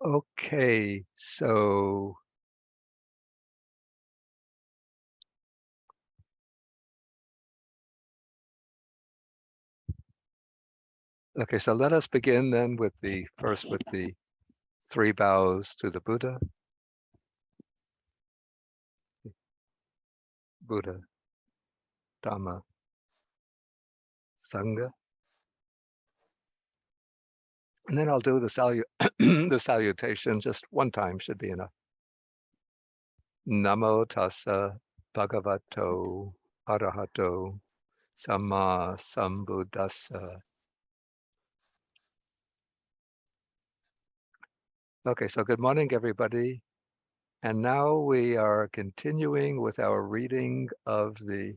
Okay, so let us begin then with the three bows to the Buddha, Dhamma, Sangha, and then I'll do the the salutation just one time should be enough. Namo tassa bhagavato arahato samma sambuddhassa. Okay, so good morning, everybody. And now we are continuing with our reading of the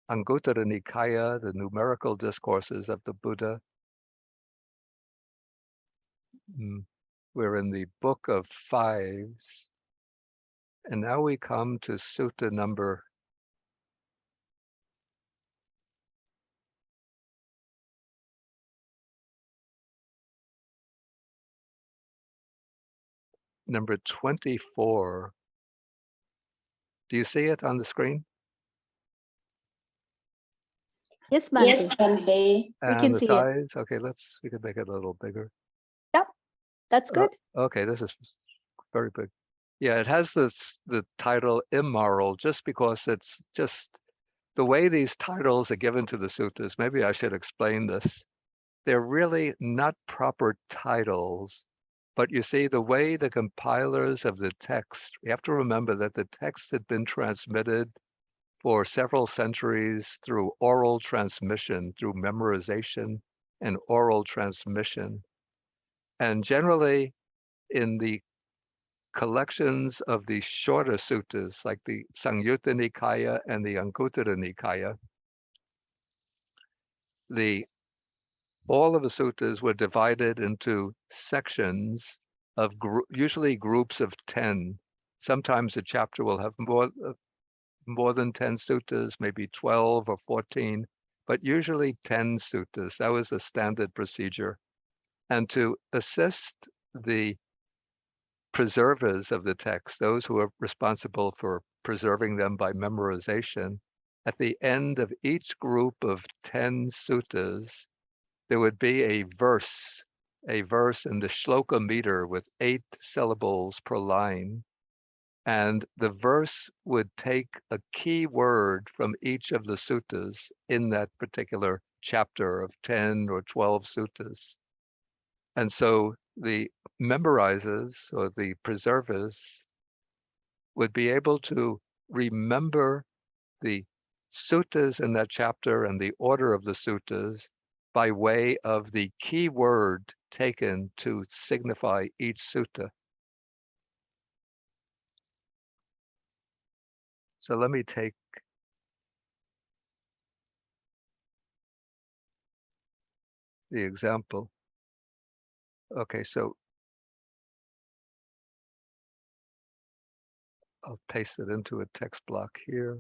Anguttara Nikaya, the numerical discourses of the Buddha. We're in the Book of Fives, and now we come to Sutta number 24. Do you see it on the screen? Yes, Bhante. Yes, Bhante. We can the see it. size? Okay, we can make it a little bigger. Yep, that's good. Okay, this is very big. Yeah, it has the title immoral just because it's just the way these titles are given to the suttas. Maybe I should explain this. They're really not proper titles, but you see the way the compilers of the text, you have to remember that the text had been transmitted for several centuries through oral transmission, through memorization and oral transmission. And generally in the collections of the shorter suttas, like the Samyutta Nikaya and the Anguttara Nikaya, all of the suttas were divided into sections of usually groups of 10. Sometimes a chapter will have more than 10 suttas, maybe 12 or 14, but usually 10 suttas. That was the standard procedure. And to assist the preservers of the text, those who are responsible for preserving them by memorization, at the end of each group of 10 suttas, there would be a verse in the shloka meter with 8 syllables per line. And the verse would take a key word from each of the suttas in that particular chapter of 10 or 12 suttas. And so the memorizers or the preservers would be able to remember the suttas in that chapter and the order of the suttas by way of the key word taken to signify each sutta. So let me take the example. Okay, so I'll paste it into a text block here.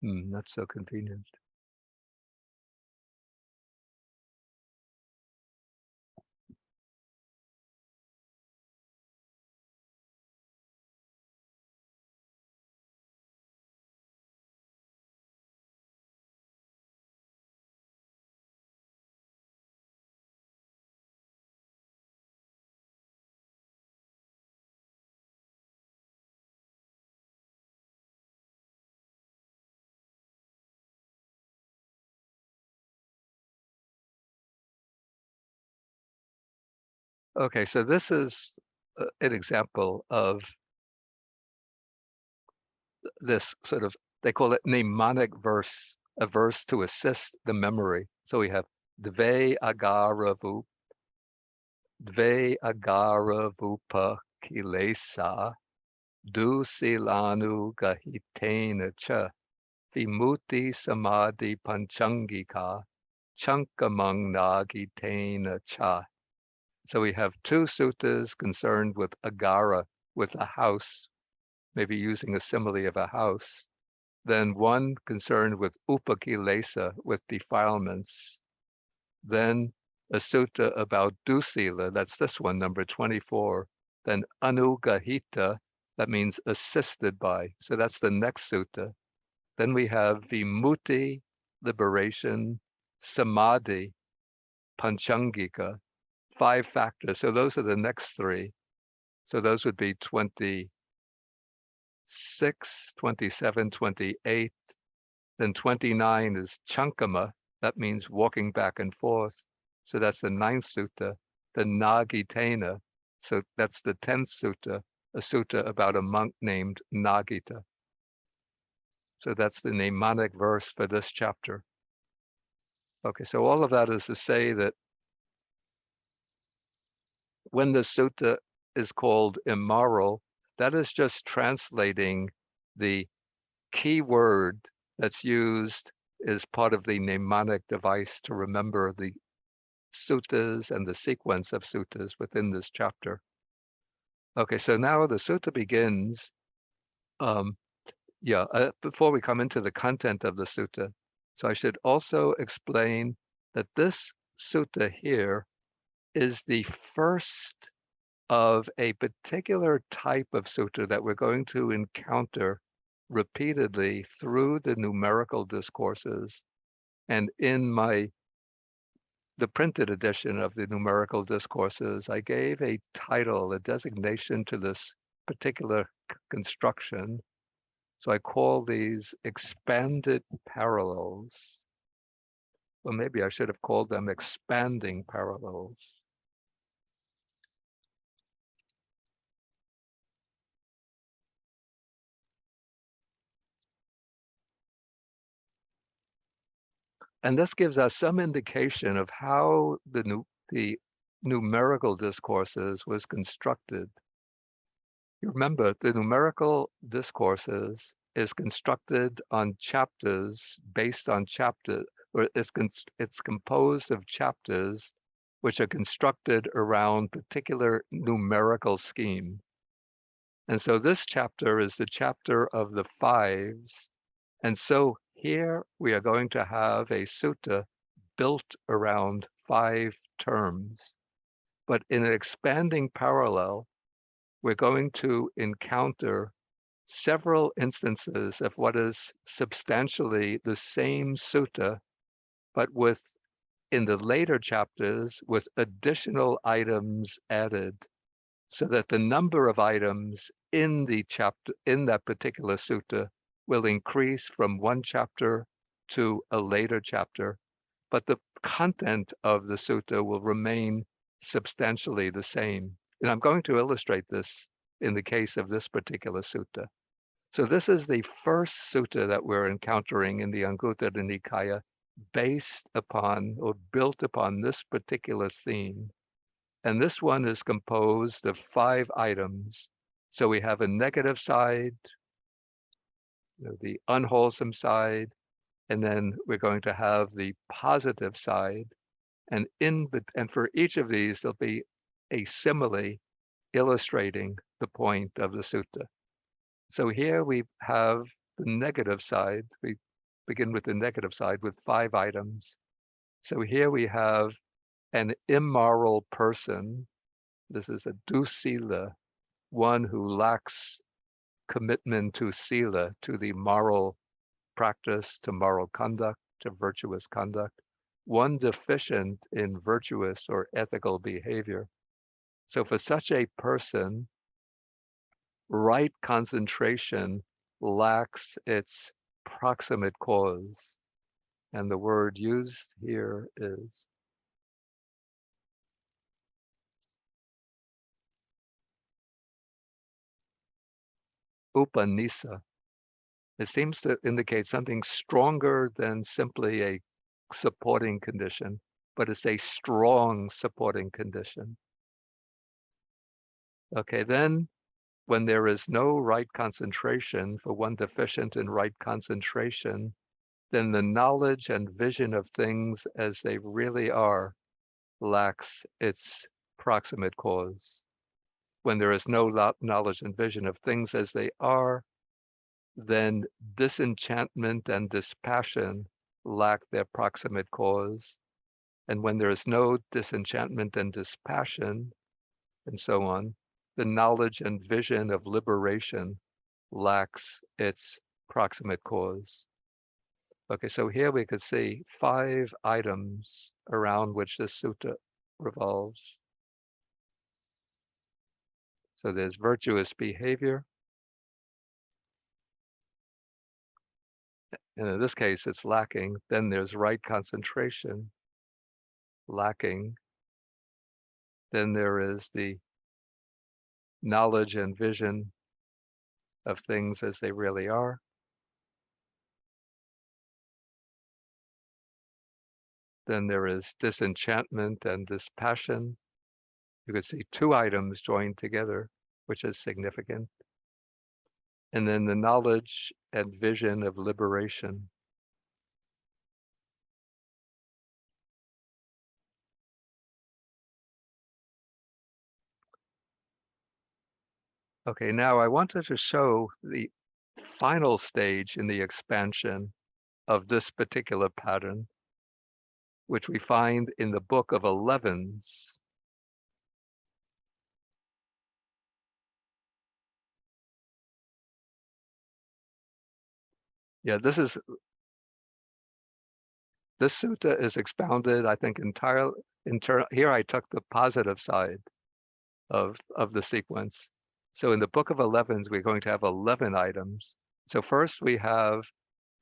Not so convenient. Okay, so this is an example of this sort of, they call it mnemonic verse, a verse to assist the memory. So we have Dve agaravupa kilesa du silanu gahitena cha vimuti samadhi panchangika chankamang nagitena cha. So we have two suttas concerned with agara, with a house, maybe using a simile of a house. Then one concerned with upakilesa, with defilements. Then a sutta about dusila, that's this one, number 24. Then anugahita, that means assisted by. So that's the next sutta. Then we have vimutti, liberation, samadhi, panchangika, 5 factors. So those are the next 3. So those would be 26, 27, 28. Then 29 is chankama. That means walking back and forth. So that's the 9th sutta. The nagitena. So that's the 10th sutta, a sutta about a monk named Nagita. So that's the mnemonic verse for this chapter. Okay, so all of that is to say that when the sutta is called immoral, that is just translating the key word that's used as part of the mnemonic device to remember the suttas and the sequence of suttas within this chapter. Okay, so now the sutta begins. Before we come into the content of the sutta, so I should also explain that this sutta here is the first of a particular type of sutta that we're going to encounter repeatedly through the numerical discourses. And in the printed edition of the numerical discourses, I gave a title, a designation to this particular construction. So I call these expanded parallels. Well, maybe I should have called them expanding parallels. And this gives us some indication of how the numerical discourses was constructed. You remember, the numerical discourses is constructed on chapters, based on chapter, or it's composed of chapters which are constructed around particular numerical scheme. And so this chapter is the chapter of the 5s. And so here we are going to have a sutta built around 5 terms. But in an expanding parallel, we're going to encounter several instances of what is substantially the same sutta, but in the later chapters with additional items added, so that the number of items in the chapter, in that particular sutta, will increase from one chapter to a later chapter, but the content of the sutta will remain substantially the same. And I'm going to illustrate this in the case of this particular sutta. So this is the first sutta that we're encountering in the Anguttara Nikaya, based upon or built upon this particular theme. And this one is composed of 5 items. So we have a negative side, the unwholesome side, and then we're going to have the positive side. And for each of these, there'll be a simile illustrating the point of the sutta. So here we have the negative side. We begin with the negative side with 5 items. So here we have an immoral person. This is a dusila, one who lacks commitment to sila, to the moral practice, to moral conduct, to virtuous conduct, one deficient in virtuous or ethical behavior. So for such a person, right concentration lacks its proximate cause. And the word used here is upanisa. It seems to indicate something stronger than simply a supporting condition, but it's a strong supporting condition. Okay, then when there is no right concentration, for one deficient in right concentration, then the knowledge and vision of things as they really are lacks its proximate cause. When there is no knowledge and vision of things as they are, then disenchantment and dispassion lack their proximate cause. And when there is no disenchantment and dispassion, and so on, the knowledge and vision of liberation lacks its proximate cause. Okay, so here we could see 5 items around which this sutta revolves. So there's virtuous behavior. And in this case, it's lacking. Then there's right concentration, lacking. Then there is the knowledge and vision of things as they really are. Then there is disenchantment and dispassion. You could see 2 items joined together, which is significant. And then the knowledge and vision of liberation. Okay, now I wanted to show the final stage in the expansion of this particular pattern, which we find in the Book of Elevens. Yeah, this sutta is expounded, I think, entirely. Here I took the positive side of the sequence. So in the Book of Elevens, we're going to have 11 items. So first we have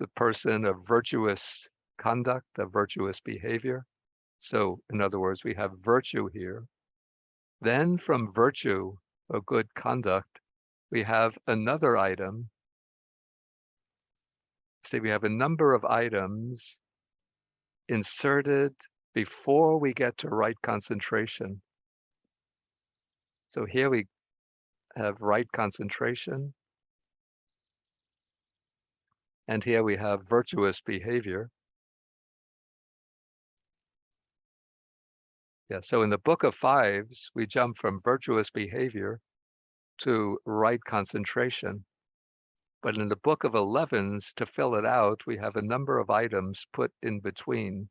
the person of virtuous conduct, of virtuous behavior. So in other words, we have virtue here. Then from virtue, or good conduct, we have another item. See, we have a number of items inserted before we get to right concentration. So here we have right concentration. And here we have virtuous behavior. Yeah, so in the Book of Fives, we jump from virtuous behavior to right concentration. But in the Book of Elevens, to fill it out, we have a number of items put in between.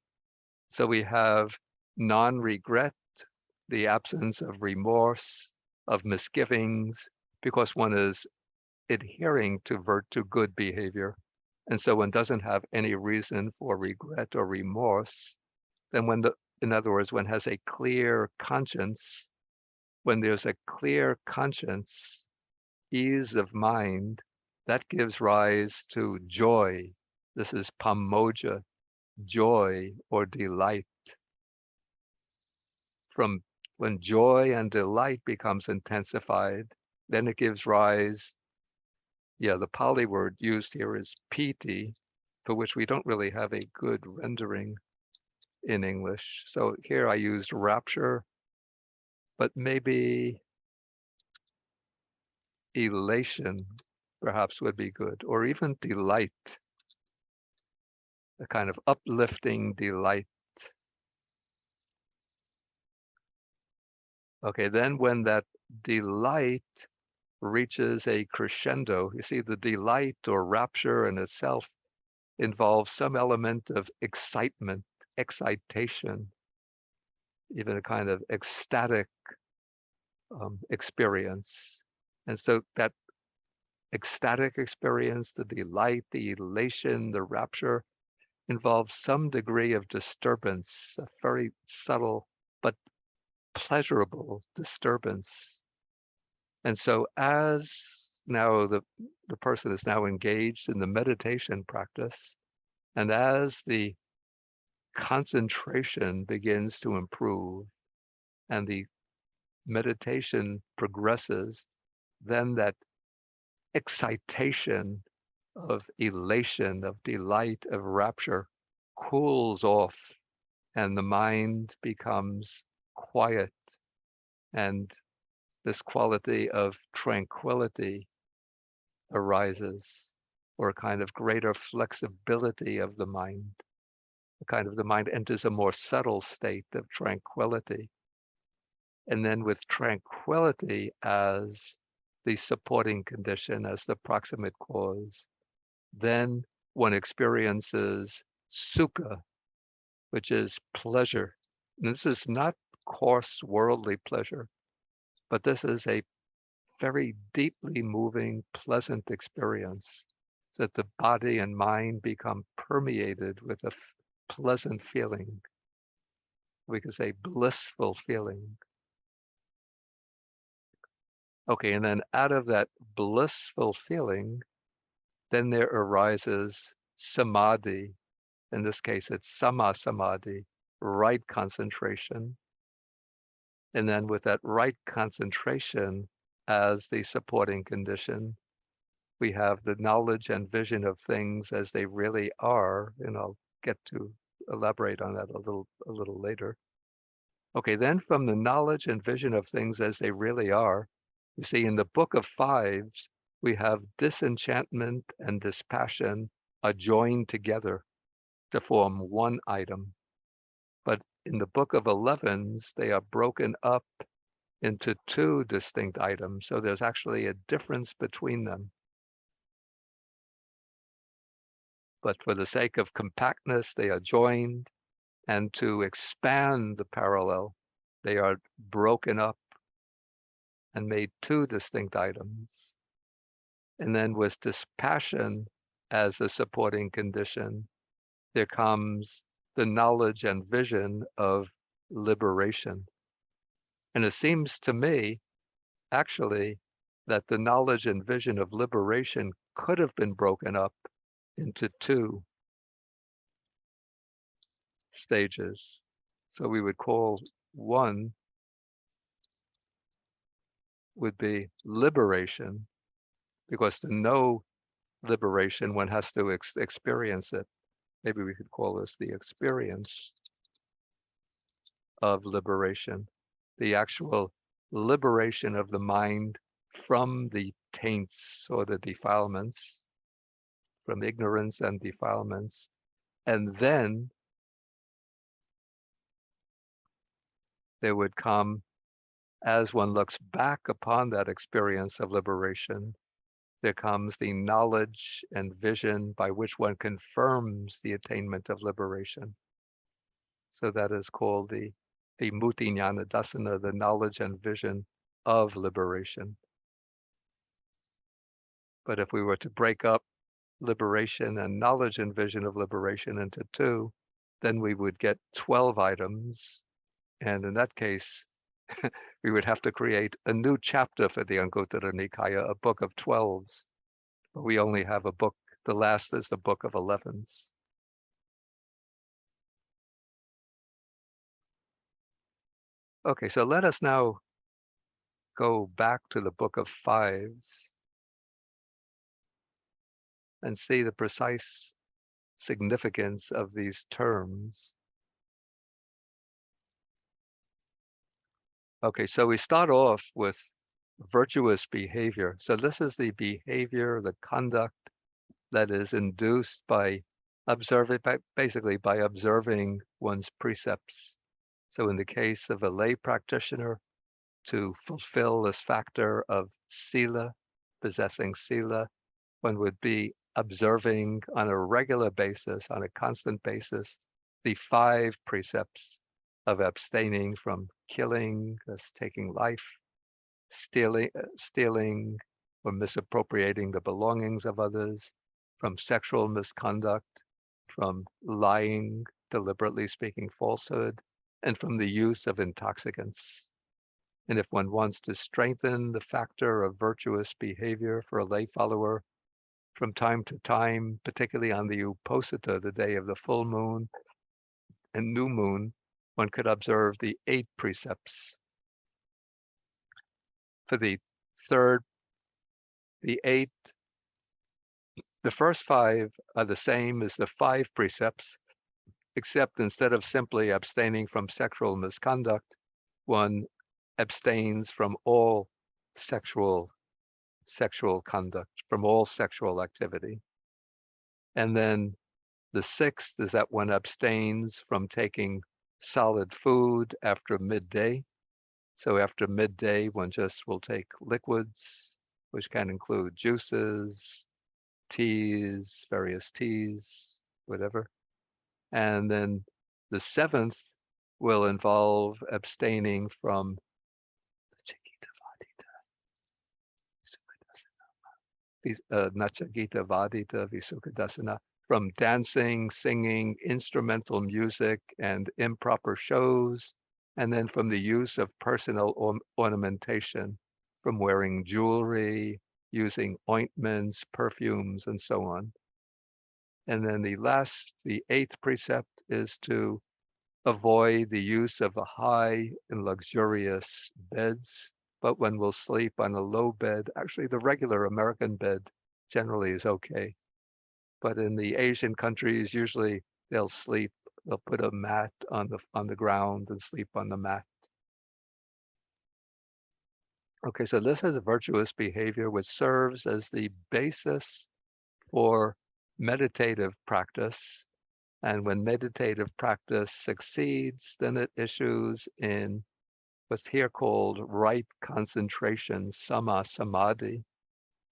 So we have non-regret, the absence of remorse, of misgivings, because one is adhering to good behavior. And so one doesn't have any reason for regret or remorse. Then in other words, one has a clear conscience. When there's a clear conscience, ease of mind, that gives rise to joy. This is pammoja, joy or delight. From when joy and delight becomes intensified, then it gives rise, the Pali word used here is piti, for which we don't really have a good rendering in English. So here I used rapture, but maybe elation perhaps would be good, or even delight, a kind of uplifting delight. Okay, then when that delight reaches a crescendo, you see the delight or rapture in itself involves some element of excitement, excitation, even a kind of ecstatic experience. And so that ecstatic experience, the delight, the elation, the rapture, involves some degree of disturbance, a very subtle but pleasurable disturbance. And so as now the person is now engaged in the meditation practice, and as the concentration begins to improve and the meditation progresses, then that excitation of elation, of delight, of rapture cools off, and the mind becomes quiet, and this quality of tranquility arises, or a kind of greater flexibility of the mind. The mind enters a more subtle state of tranquility. and then with tranquility as the supporting condition, as the proximate cause, then one experiences sukha, which is pleasure. And this is not coarse worldly pleasure, but this is a very deeply moving, pleasant experience, so that the body and mind become permeated with a pleasant feeling. We could say blissful feeling. Okay, and then out of that blissful feeling, then there arises samadhi. In this case, it's sama samadhi, right concentration. And then with that right concentration as the supporting condition, we have the knowledge and vision of things as they really are, and I'll get to elaborate on that a little later. Okay, then from the knowledge and vision of things as they really are, you see in the book of fives, we have disenchantment and dispassion are joined together to form one item. But in the book of 11s, they are broken up into two distinct items. So there's actually a difference between them. But for the sake of compactness, they are joined, and to expand the parallel, they are broken up and made two distinct items. And then with dispassion as a supporting condition, there comes the knowledge and vision of liberation. And it seems to me, actually, that the knowledge and vision of liberation could have been broken up into two stages. So we would call one would be liberation, because to know liberation, one has to experience it. Maybe we could call this the experience of liberation, the actual liberation of the mind from the taints or the defilements, from ignorance and defilements. And then there would come, as one looks back upon that experience of liberation, there comes the knowledge and vision by which one confirms the attainment of liberation. So that is called the muti jnana dasana, the knowledge and vision of liberation. But if we were to break up liberation and knowledge and vision of liberation into two, then we would get 12 items. And in that case, we would have to create a new chapter for the Anguttara Nikaya, a book of 12s. But we only have a book, the last is the book of 11s. Okay, so let us now go back to the book of fives and see the precise significance of these terms. Okay, so we start off with virtuous behavior. So this is the behavior, the conduct that is induced by basically by observing one's precepts. So in the case of a lay practitioner, to fulfill this factor of sila, possessing sila, one would be observing on a regular basis, on a constant basis, the 5 precepts of abstaining from killing, thus taking life, stealing or misappropriating the belongings of others, from sexual misconduct, from lying, deliberately speaking falsehood, and from the use of intoxicants. And if one wants to strengthen the factor of virtuous behavior for a lay follower, from time to time, particularly on the Uposita, the day of the full moon and new moon, one could observe the 8 precepts. For the third, the 8, the first 5 are the same as the 5 precepts, except instead of simply abstaining from sexual misconduct, one abstains from all sexual conduct, from all sexual activity. And then the 6th is that one abstains from taking solid food after midday. So after midday, one just will take liquids, which can include juices, teas, various teas, whatever. And then the seventh will involve abstaining from Nachagita Vadita Visukadasana, from dancing, singing, instrumental music, and improper shows, and then from the use of personal ornamentation, from wearing jewelry, using ointments, perfumes, and so on. And then the eighth precept is to avoid the use of a high and luxurious beds, but one will sleep on a low bed. Actually, the regular American bed generally is okay. But in the Asian countries, usually they'll put a mat on the ground and sleep on the mat. Okay, so this is a virtuous behavior which serves as the basis for meditative practice. And when meditative practice succeeds, then it issues in what's here called right concentration, sama samadhi.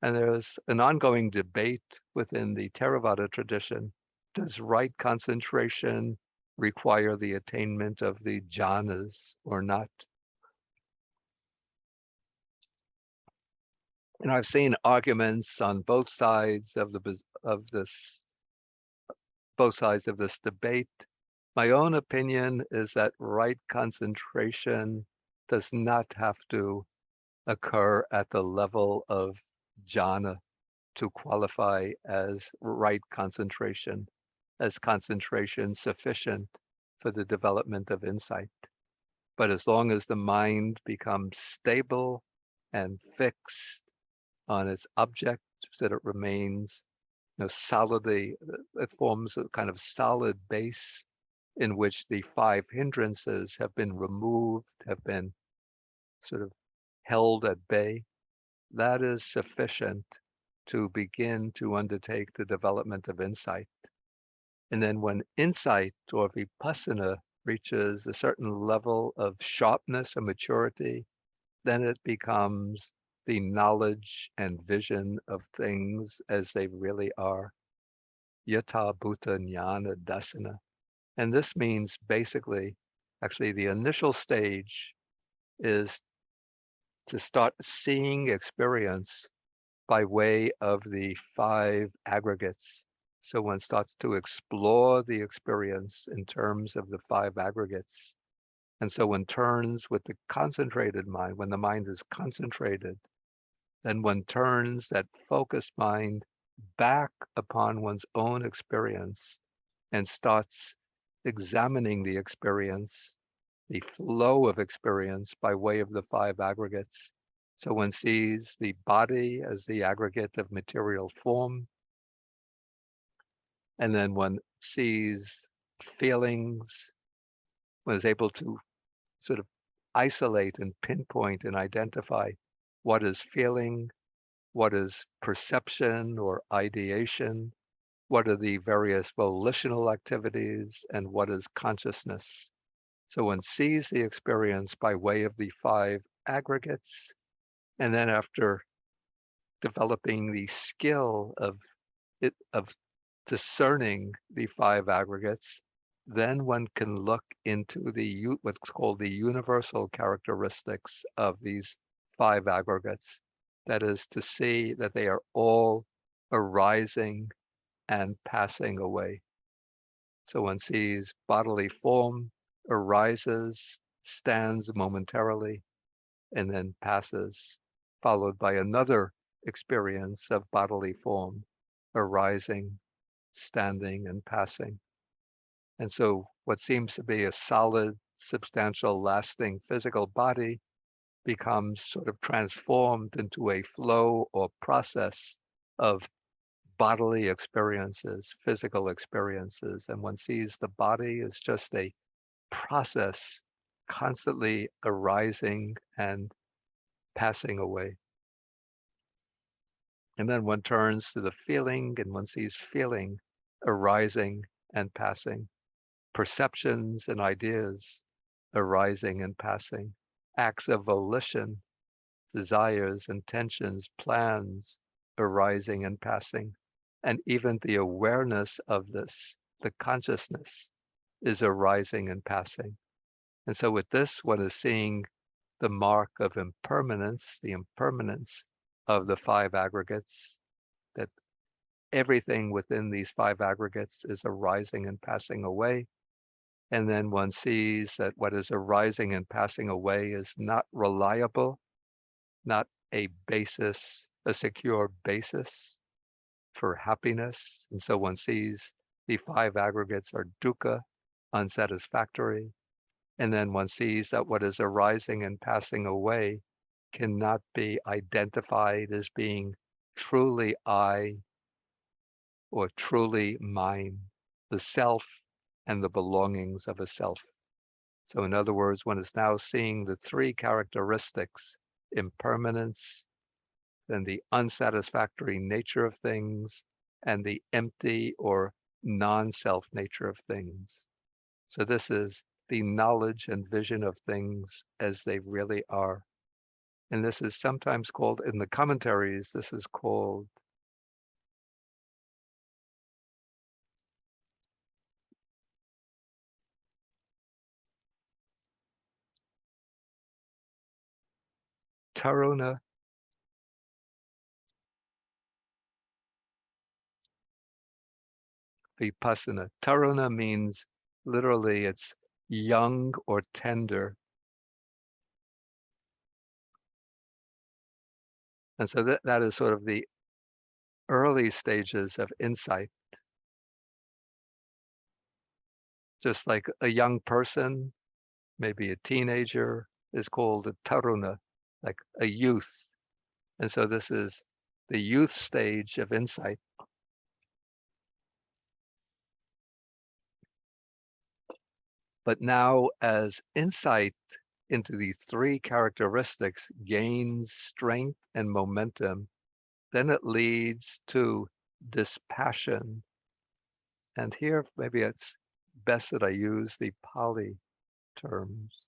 And there's an ongoing debate within the Theravada tradition. Does right concentration require the attainment of the jhanas or not? And I've seen arguments on both sides of this debate. My own opinion is that right concentration does not have to occur at the level of jhana to qualify as right concentration, as concentration sufficient for the development of insight. But as long as the mind becomes stable and fixed on its object, so that it remains, solidly, it forms a kind of solid base in which the five hindrances have been removed, have been sort of held at bay, that is sufficient to begin to undertake the development of insight. And then when insight or vipassana reaches a certain level of sharpness and maturity, then it becomes the knowledge and vision of things as they really are. Yata bhuta jnana dasana. And this means basically, actually the initial stage is to start seeing experience by way of the five aggregates. So one starts to explore the experience in terms of the five aggregates. And so one turns with the concentrated mind, when the mind is concentrated, then one turns that focused mind back upon one's own experience and starts examining the experience, the flow of experience by way of the five aggregates. So one sees the body as the aggregate of material form, and then one sees feelings, one is able to sort of isolate and pinpoint and identify what is feeling, what is perception or ideation, what are the various volitional activities, and what is consciousness. So one sees the experience by way of the five aggregates, and then after developing the skill of discerning the five aggregates, then one can look into what's called the universal characteristics of these five aggregates. That is to see that they are all arising and passing away. So one sees bodily form arises, stands momentarily, and then passes, followed by another experience of bodily form arising, standing, and passing. And so what seems to be a solid, substantial, lasting physical body becomes sort of transformed into a flow or process of bodily experiences, physical experiences. And one sees the body as just a process constantly arising and passing away. And then one turns to the feeling and one sees feeling arising and passing, perceptions and ideas arising and passing. acts of volition, desires, intentions, plans arising and passing. And even the awareness of this, the consciousness, is arising and passing. And so with this, one is seeing the mark of impermanence, the impermanence of the five aggregates, that everything within these five aggregates is arising and passing away. And then one sees that what is arising and passing away is not reliable, not a basis, a secure basis for happiness. And so one sees the five aggregates are dukkha, unsatisfactory. And then one sees that what is arising and passing away cannot be identified as being truly I or truly mine, the self and the belongings of a self. So in other words, one is now seeing the three characteristics: impermanence, then the unsatisfactory nature of things, and the empty or non-self nature of things. So this is the knowledge and vision of things as they really are. And this is sometimes called, in the commentaries, this is called Taruna Vipassana. Taruna means literally it's young or tender. And so that is sort of the early stages of insight. Just like a young person, maybe a teenager, is called a taruna, like a youth. And so this is the youth stage of insight. But now as insight into these three characteristics gains strength and momentum, then it leads to dispassion. And here, maybe it's best that I use the Pali terms.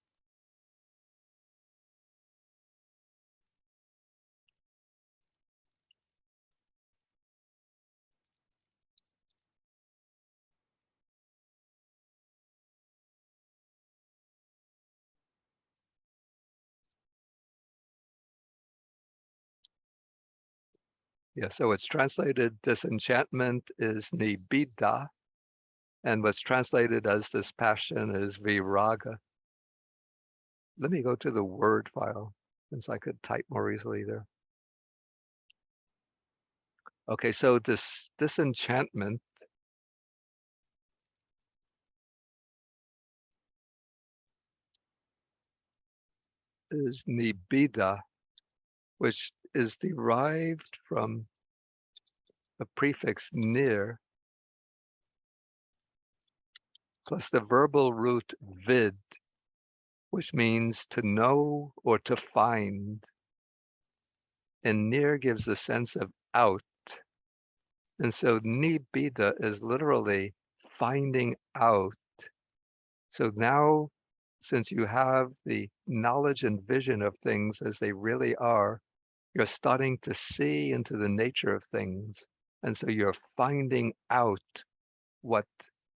Yeah, so it's translated disenchantment is nibbida, and what's translated as dispassion is viraga. Let me go to the Word file, since I could type more easily there. Okay, so this disenchantment is nibbida, which is derived from the prefix nir plus the verbal root vid, which means to know or to find. And nir gives a sense of out. And so nibbida is literally finding out. So now, since you have the knowledge and vision of things as they really are, you're starting to see into the nature of things. And so you're finding out what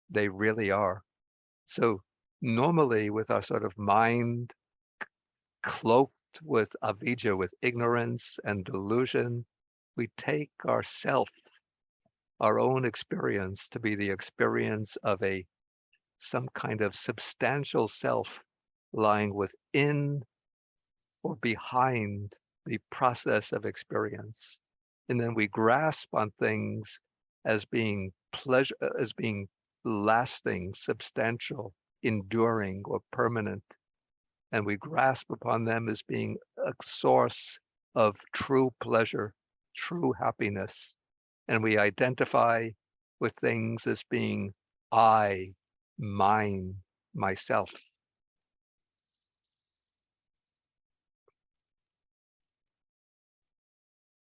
they really are. So normally with our sort of mind cloaked with avidya, with ignorance and delusion, we take ourself, our own experience, to be the experience of some kind of substantial self lying within or behind the process of experience. And then we grasp on things as being pleasure, as being lasting, substantial, enduring, or permanent. And we grasp upon them as being a source of true pleasure, true happiness. And we identify with things as being I, mine, myself.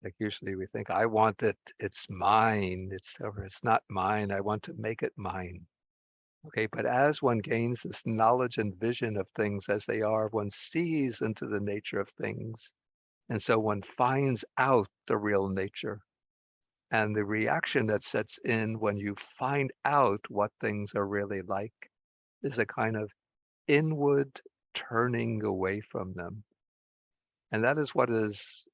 Like usually we think, I want it, it's mine, it's not mine, I want to make it mine. Okay, but as one gains this knowledge and vision of things as they are, one sees into the nature of things. And so one finds out the real nature. And the reaction that sets in when you find out what things are really like is a kind of inward turning away from them. And that is what is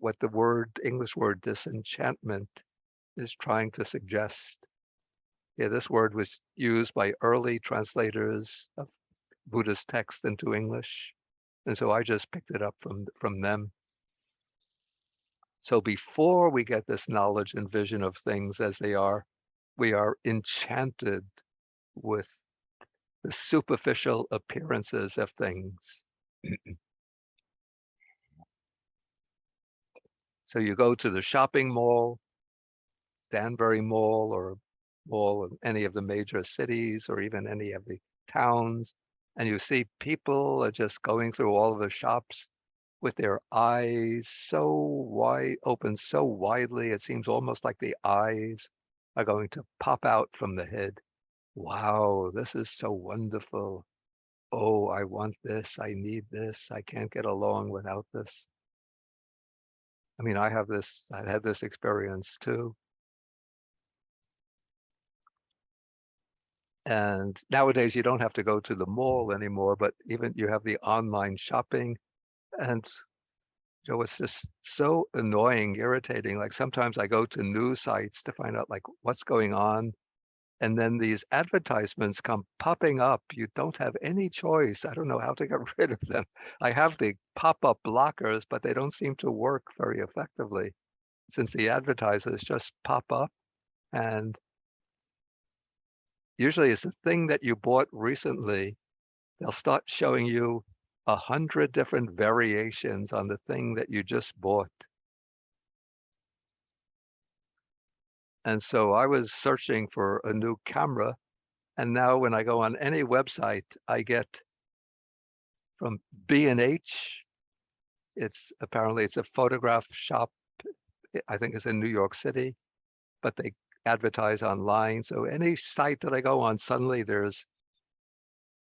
what the English word disenchantment is trying to suggest. Yeah, this word was used by early translators of Buddhist text into English. And so I just picked it up from them. So before we get this knowledge and vision of things as they are, we are enchanted with the superficial appearances of things. So you go to the shopping mall, Danbury Mall, or mall of any of the major cities, or even any of the towns, and you see people are just going through all of the shops with their eyes so wide open, so widely, it seems almost like the eyes are going to pop out from the head. Wow, this is so wonderful. Oh, I want this. I need this. I can't get along without this. I mean, I had this experience too. And nowadays you don't have to go to the mall anymore, but even you have the online shopping, and it's just so annoying, irritating. Like sometimes I go to news sites to find out like what's going on, and then these advertisements come popping up. You don't have any choice. I don't know how to get rid of them. I have the pop-up blockers, but they don't seem to work very effectively since the advertisers just pop up, and usually it's the thing that you bought recently. They'll start showing you 100 different variations on the thing that you just bought. And so I was searching for a new camera, and now when I go on any website, I get from B&H. Apparently it's a photograph shop. I think it's in New York City, but they advertise online. So any site that I go on, suddenly there's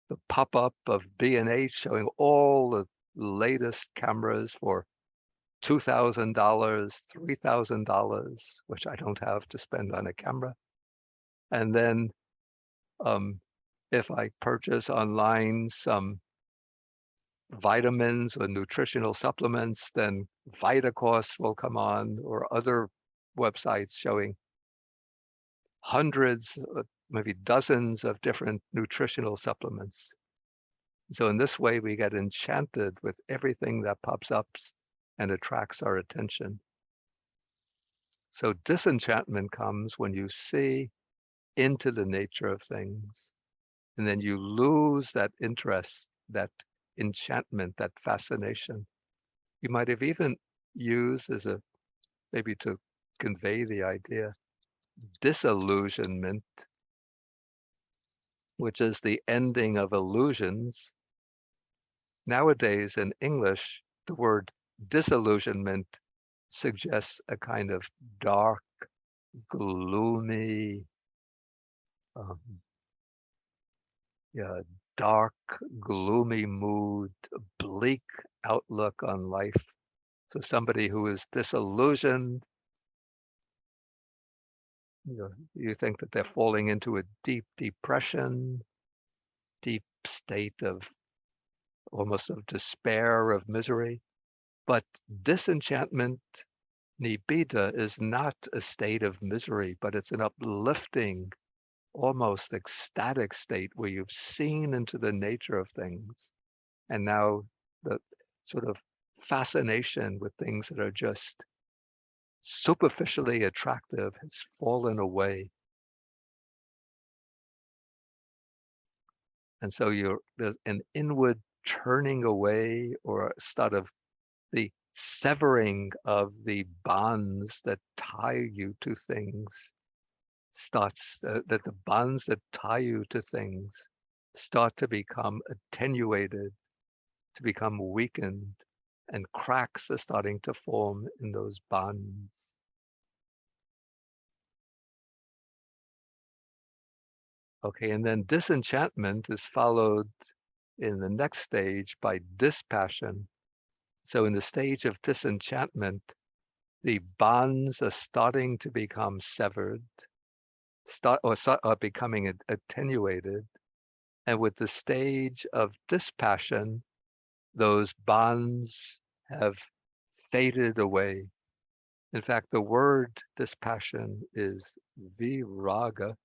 the pop-up of B&H showing all the latest cameras for $2,000, $3,000, which I don't have to spend on a camera. And then if I purchase online some vitamins or nutritional supplements, then VitaCost will come on, or other websites showing hundreds, maybe dozens of different nutritional supplements. So in this way, we get enchanted with everything that pops up and attracts our attention. So disenchantment comes when you see into the nature of things, and then you lose that interest, that enchantment, that fascination. You might have even used maybe to convey the idea, disillusionment, which is the ending of illusions. Nowadays in English, the word disillusionment suggests a kind of dark, gloomy, um, yeah, dark, gloomy mood, bleak outlook on life. So somebody who is disillusioned, you think that they're falling into a deep depression, deep state of almost of despair, of misery. But disenchantment, nibbida, is not a state of misery, but it's an uplifting, almost ecstatic state where you've seen into the nature of things. And now the sort of fascination with things that are just superficially attractive has fallen away. And so there's an inward turning away, or a sort of the severing of the bonds that tie you to things that the bonds that tie you to things start to become attenuated, to become weakened, and cracks are starting to form in those bonds. Okay, and then disenchantment is followed in the next stage by dispassion. So in the stage of disenchantment, the bonds are starting to become severed, are becoming attenuated. And with the stage of dispassion, those bonds have faded away. In fact, the word dispassion is viraga.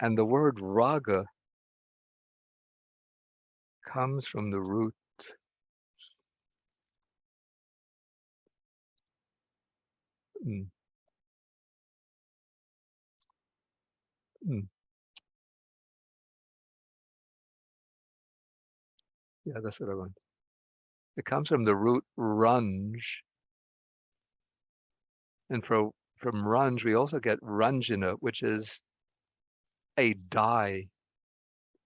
And the word raga comes from the root mm, mm, yeah, that's what I want. It comes from the root runge. And from runge, we also get ranjana, which is a dye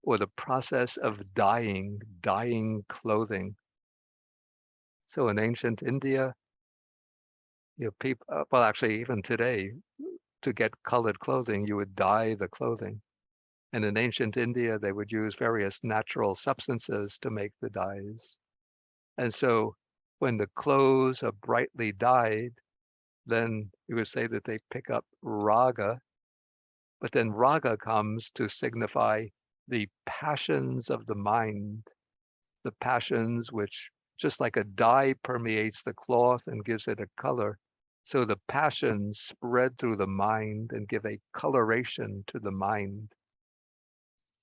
or the process of dyeing clothing. So in ancient India, people, well, actually, even today, to get colored clothing, you would dye the clothing. And in ancient India, they would use various natural substances to make the dyes. And so when the clothes are brightly dyed, then you would say that they pick up raga. But then raga comes to signify the passions of the mind, the passions which, just like a dye permeates the cloth and gives it a color, so the passions spread through the mind and give a coloration to the mind.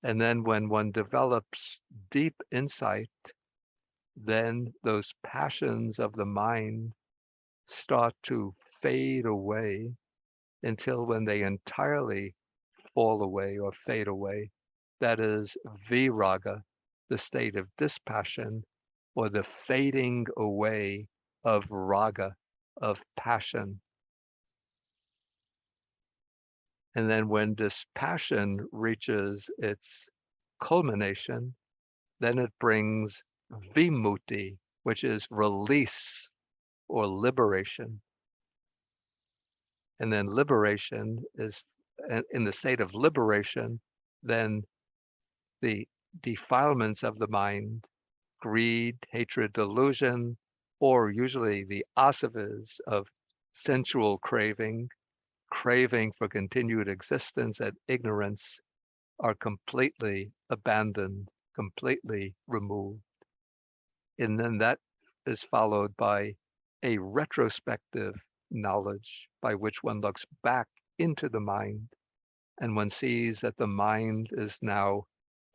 And then when one develops deep insight, then those passions of the mind start to fade away until when they entirely fall away or fade away, that is viraga, the state of dispassion, or the fading away of raga, of passion. And then when dispassion reaches its culmination, then it brings vimutti, which is release or liberation. And then liberation is, in the state of liberation, then the defilements of the mind, greed, hatred, delusion, or usually the asavas of sensual craving for continued existence and ignorance, are completely abandoned, completely removed. And then that is followed by a retrospective knowledge by which one looks back into the mind and one sees that the mind is now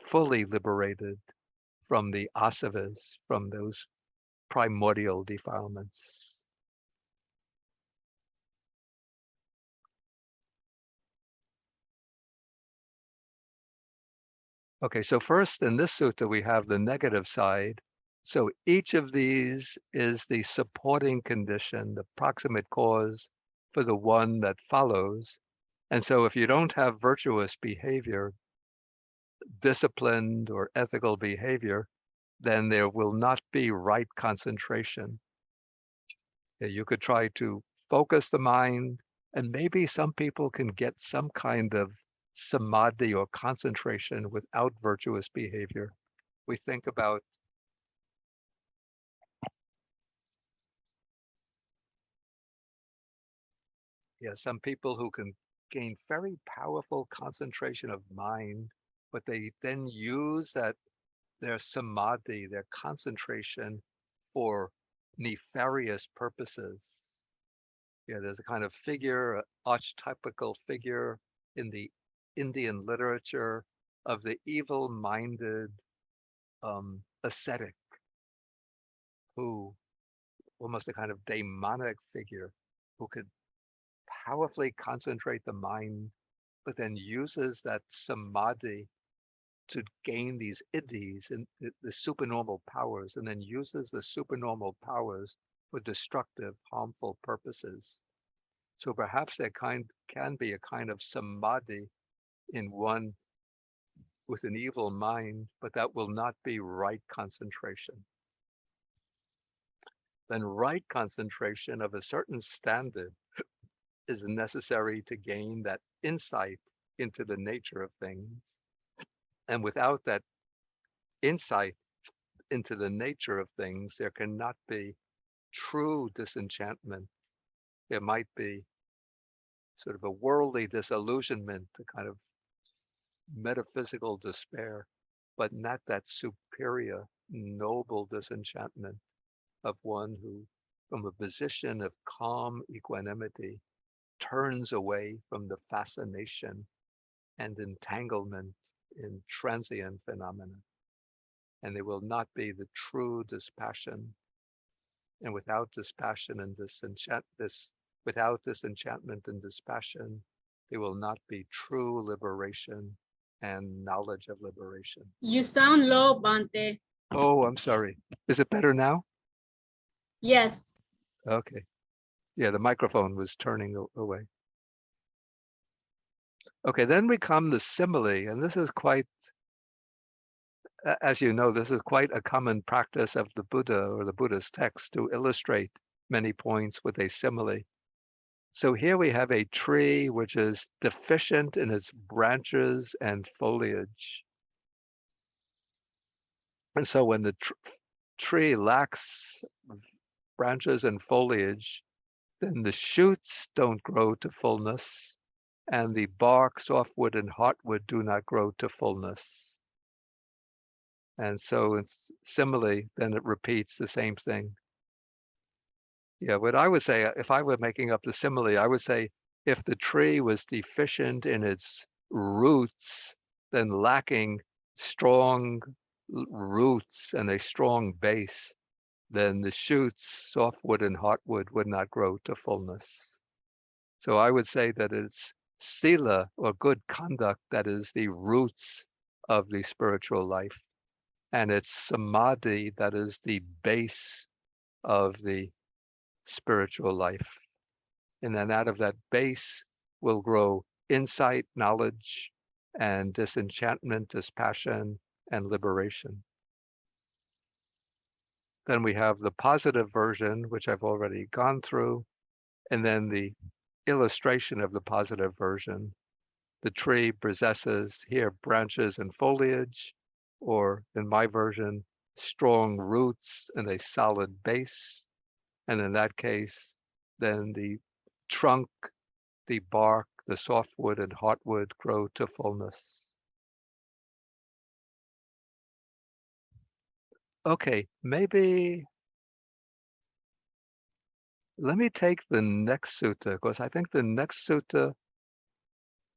fully liberated from the asavas, from those primordial defilements. Okay, so first in this sutta, we have the negative side. So each of these is the supporting condition, the proximate cause for the one that follows. And so if you don't have virtuous behavior, disciplined or ethical behavior, then there will not be right concentration. You could try to focus the mind, and maybe some people can get some kind of samadhi or concentration without virtuous behavior. We think about some people who can gain very powerful concentration of mind, but they then use their samadhi, their concentration, for nefarious purposes. There's a kind of figure, archetypical figure in the Indian literature of the evil-minded ascetic, who almost a kind of demonic figure, who could powerfully concentrate the mind, but then uses that samadhi to gain these iddhis and the supernormal powers, and then uses the supernormal powers for destructive, harmful purposes. So perhaps there can be a kind of samadhi in one with an evil mind, but that will not be right concentration. then right concentration of a certain standard is necessary to gain that insight into the nature of things. And without that insight into the nature of things, there cannot be true disenchantment. There might be sort of a worldly disillusionment, a kind of metaphysical despair, but not that superior, noble disenchantment of one who, from a position of calm equanimity, turns away from the fascination and entanglement in transient phenomena. And there will not be the true dispassion. And without dispassion and without disenchantment and dispassion, there will not be true liberation and knowledge of liberation. You sound low, Bante. Oh, I'm sorry. Is it better now? Yes. Okay. Yeah, the microphone was turning away. Okay, then we come to simile, and this is quite, as you know, this is quite a common practice of the Buddha or the Buddhist text to illustrate many points with a simile. So here we have a tree which is deficient in its branches and foliage. And so when the tree lacks branches and foliage, then the shoots don't grow to fullness, and the bark, softwood, and heartwood do not grow to fullness. And so it's simile, then it repeats the same thing. Yeah, what I would say, if I were making up the simile, I would say if the tree was deficient in its roots, then lacking strong roots and a strong base, then the shoots, softwood and heartwood, would not grow to fullness. So I would say that it's sila, or good conduct, that is the roots of the spiritual life. And it's samadhi that is the base of the spiritual life. And then out of that base will grow insight, knowledge, and disenchantment, dispassion, and liberation. Then we have the positive version, which I've already gone through, and then the illustration of the positive version. The tree possesses here branches and foliage, or in my version, strong roots and a solid base. And in that case, then the trunk, the bark, the softwood and heartwood grow to fullness. Okay, maybe let me take the next sutta, because I think the next sutta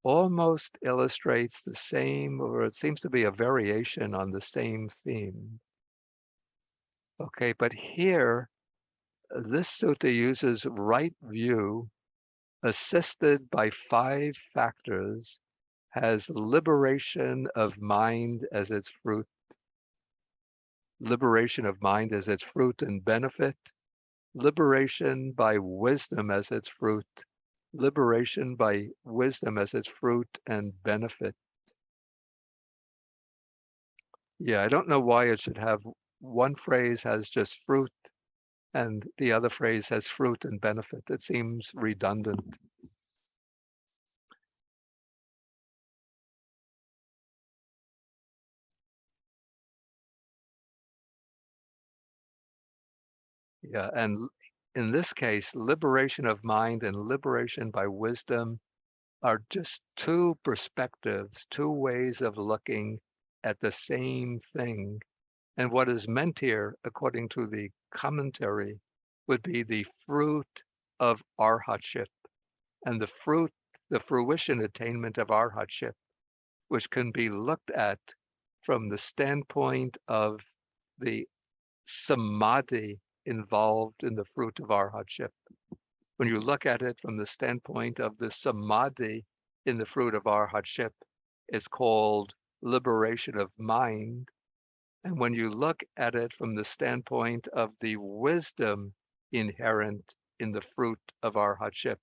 almost illustrates the same, or it seems to be a variation on the same theme. Okay, but here, this sutta uses right view assisted by 5 factors, has liberation of mind as its fruit, liberation of mind as its fruit and benefit, liberation by wisdom as its fruit, liberation by wisdom as its fruit and benefit. Yeah, I don't know why it should have one phrase has just fruit and the other phrase has fruit and benefit. It seems redundant. Yeah, and in this case, liberation of mind and liberation by wisdom are just 2 perspectives, 2 ways of looking at the same thing. And what is meant here, according to the commentary, would be the fruit of arhatship and the fruition attainment of arhatship, which can be looked at from the standpoint of the samadhi involved in the fruit of arhatship. When you look at it from the standpoint of the samadhi in the fruit of arhatship, it's called liberation of mind. And when you look at it from the standpoint of the wisdom inherent in the fruit of arhatship,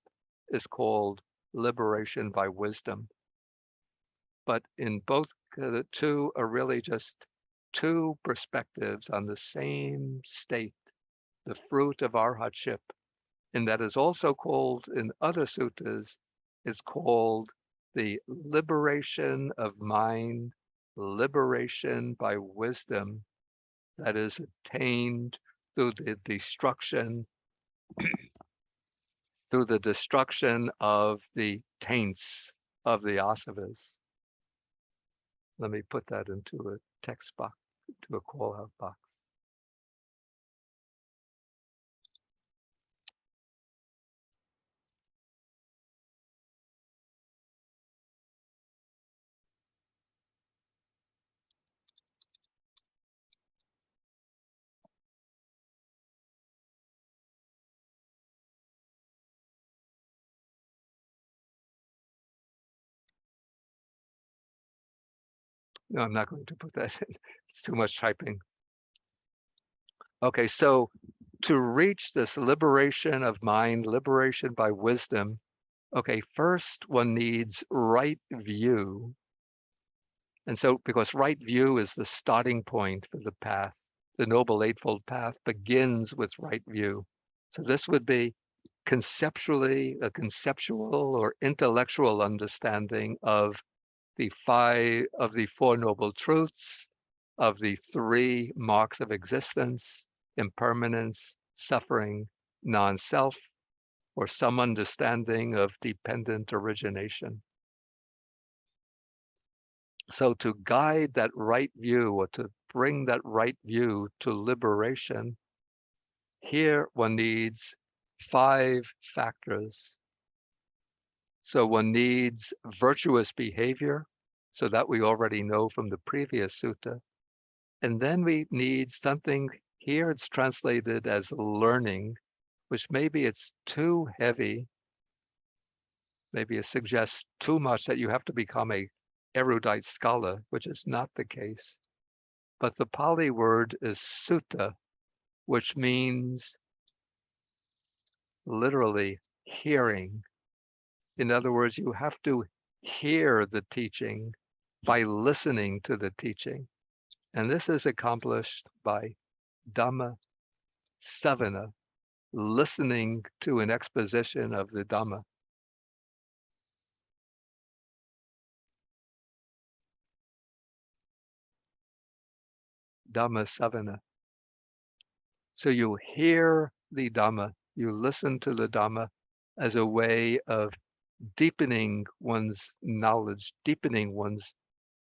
is called liberation by wisdom. But in both, the 2 are really just 2 perspectives on the same state. the fruit of arhatship. And that is also called in other suttas, is called the liberation of mind, liberation by wisdom that is attained through the destruction of the taints of the asavas. Let me put that into a text box, to a call out box. No, I'm not going to put that in. It's too much typing. Okay, so to reach this liberation of mind, liberation by wisdom, okay, first one needs right view. And so, because right view is the starting point for the path, the Noble Eightfold Path begins with right view. So this would be conceptually, a conceptual or intellectual understanding of the Four Noble Truths, of the three marks of existence: impermanence, suffering, non-self, or some understanding of dependent origination. So to guide that right view, or to bring that right view to liberation, here one needs 5 factors. So one needs virtuous behavior, so that we already know from the previous sutta. And then we need something, here it's translated as learning, which maybe it's too heavy. Maybe it suggests too much that you have to become a erudite scholar, which is not the case. But the Pali word is sutta, which means literally hearing. In other words, you have to hear the teaching by listening to the teaching. And this is accomplished by Dhamma Savana, listening to an exposition of the Dhamma. Dhamma Savana. So you hear the Dhamma, you listen to the Dhamma as a way of deepening one's knowledge, deepening one's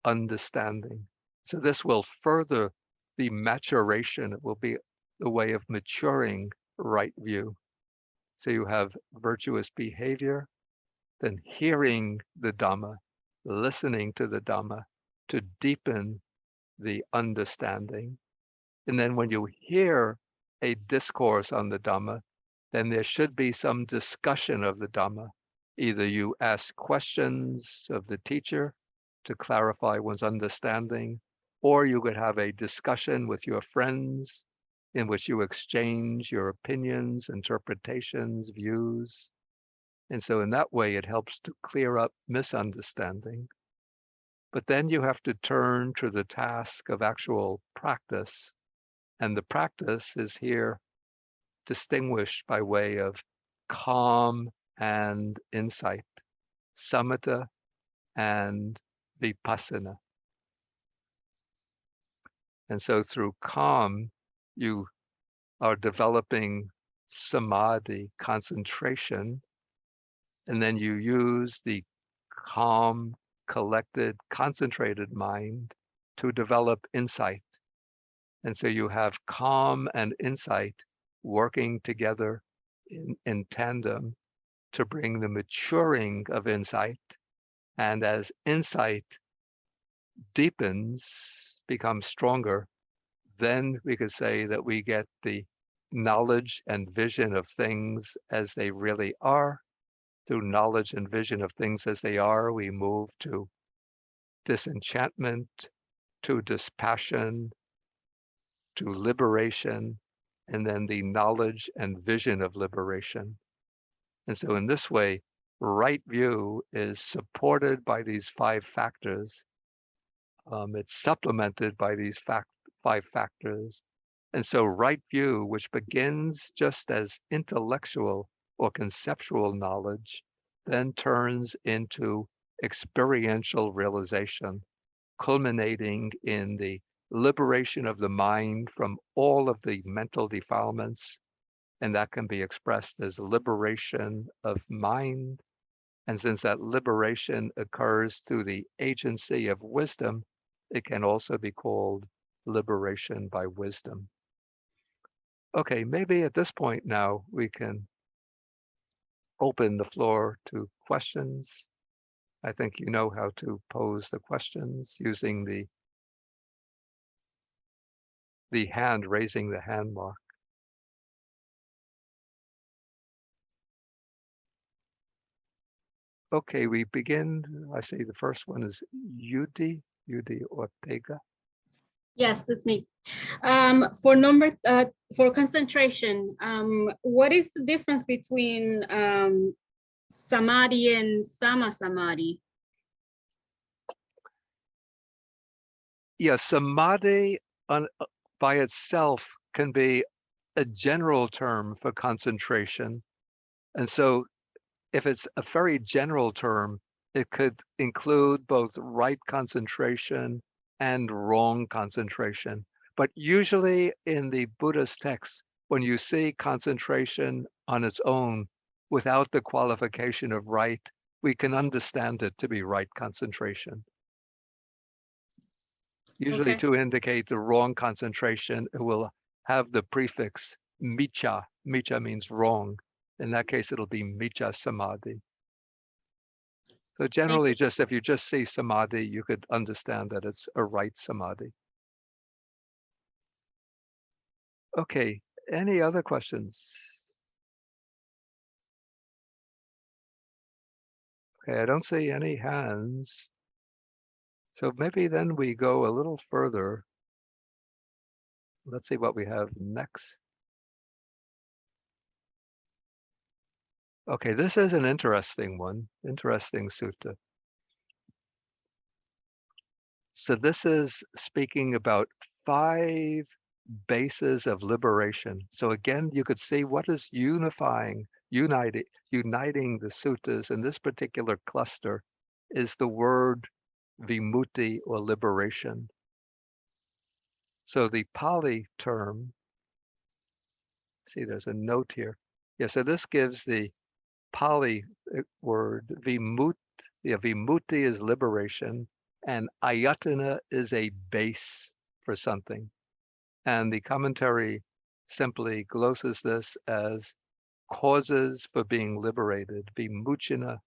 understanding. So this will further the maturation. It will be the way of maturing right view. So you have virtuous behavior, then hearing the Dhamma, listening to the Dhamma to deepen the understanding. And then when you hear a discourse on the Dhamma, then there should be some discussion of the Dhamma. Either you ask questions of the teacher to clarify one's understanding, or you could have a discussion with your friends in which you exchange your opinions, interpretations, views. And so in that way, it helps to clear up misunderstanding. But then you have to turn to the task of actual practice. And the practice is here distinguished by way of calm and insight, samatha and vipassana. And so through calm, you are developing samadhi, concentration, and then you use the calm, collected, concentrated mind to develop insight. And so you have calm and insight working together in tandem to bring the maturing of insight. And as insight deepens, becomes stronger, then we could say that we get the knowledge and vision of things as they really are. Through knowledge and vision of things as they are, we move to disenchantment, to dispassion, to liberation, and then the knowledge and vision of liberation. And so in this way, right view is supported by these 5 factors. It's supplemented by these 5 factors, And so right view, which begins just as intellectual or conceptual knowledge, then turns into experiential realization, culminating in the liberation of the mind from all of the mental defilements. And that can be expressed as liberation of mind. And since that liberation occurs through the agency of wisdom, it can also be called liberation by wisdom. Okay, maybe at this point now we can open the floor to questions. I think you know how to pose the questions using the hand, raising the hand mark. Okay, we begin. I see the first one is Yudi Ortega. Yes, it's me. For concentration, what is the difference between samadhi and sama samadhi? Yeah, samadhi by itself can be a general term for concentration. And so if it's a very general term, it could include both right concentration and wrong concentration. But usually in the Buddhist texts, when you see concentration on its own without the qualification of right, we can understand it to be right concentration. Usually Okay. to indicate the wrong concentration, it will have the prefix micha. Micha means wrong. In that case, it'll be micha samadhi. So generally, just if you just see samadhi, you could understand that it's a right samadhi. Okay, any other questions? Okay, I don't see any hands. So maybe then we go a little further. Let's see what we have next. Okay, this is an interesting one, interesting sutta. So this is speaking about 5 bases of liberation. So again, you could see what is uniting the suttas in this particular cluster is the word vimutti or liberation. So the Pali term, see there's a note here. Yeah, so this gives the Pali word vimut. Yeah, vimutti is liberation, and ayatana is a base for something. And the commentary simply glosses this as causes for being liberated, vimuchina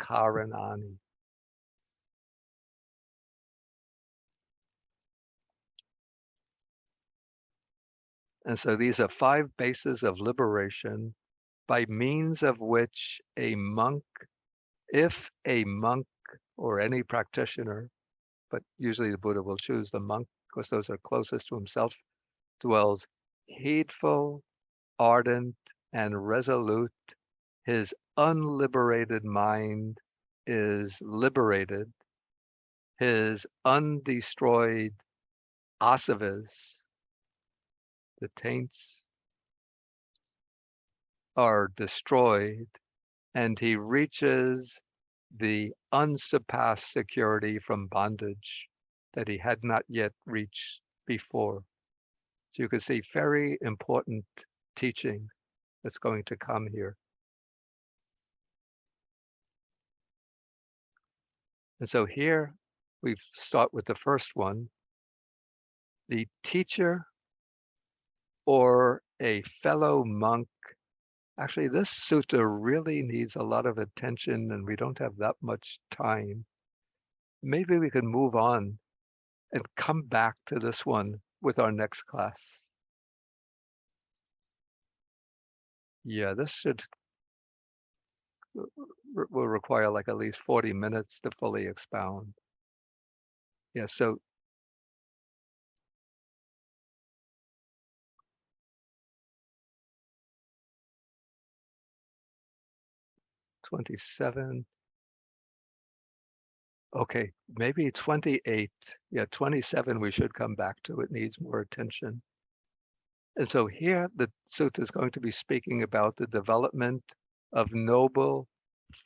karanani. And so these are 5 bases of liberation by means of which a monk, if a monk or any practitioner, but usually the Buddha will choose the monk because those are closest to himself, dwells heedful, ardent, and resolute, his unliberated mind is liberated, his undestroyed asavas, the taints, are destroyed, and he reaches the unsurpassed security from bondage that he had not yet reached before. So you can see very important teaching that's going to come here. And so here we start with the first one. The teacher or a fellow monk. Actually, this sutta really needs a lot of attention and we don't have that much time. Maybe we can move on and come back to this one with our next class. Yeah, this will require like at least 40 minutes to fully expound. Yeah, so '27. Okay, maybe 28. Yeah, 27 we should come back to. It needs more attention. And so here the sutta is going to be speaking about the development of noble,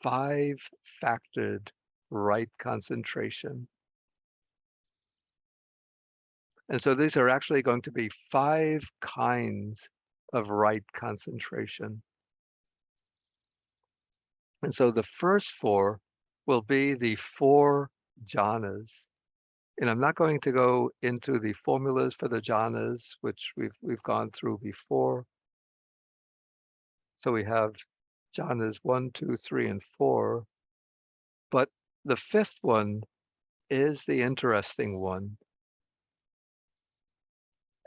five-factored right concentration. And so these are actually going to be 5 kinds of right concentration. And so the first 4 will be the 4 jhanas. And I'm not going to go into the formulas for the jhanas, which we've gone through before. So we have jhanas 1, 2, 3, and 4. But the 5th one is the interesting one.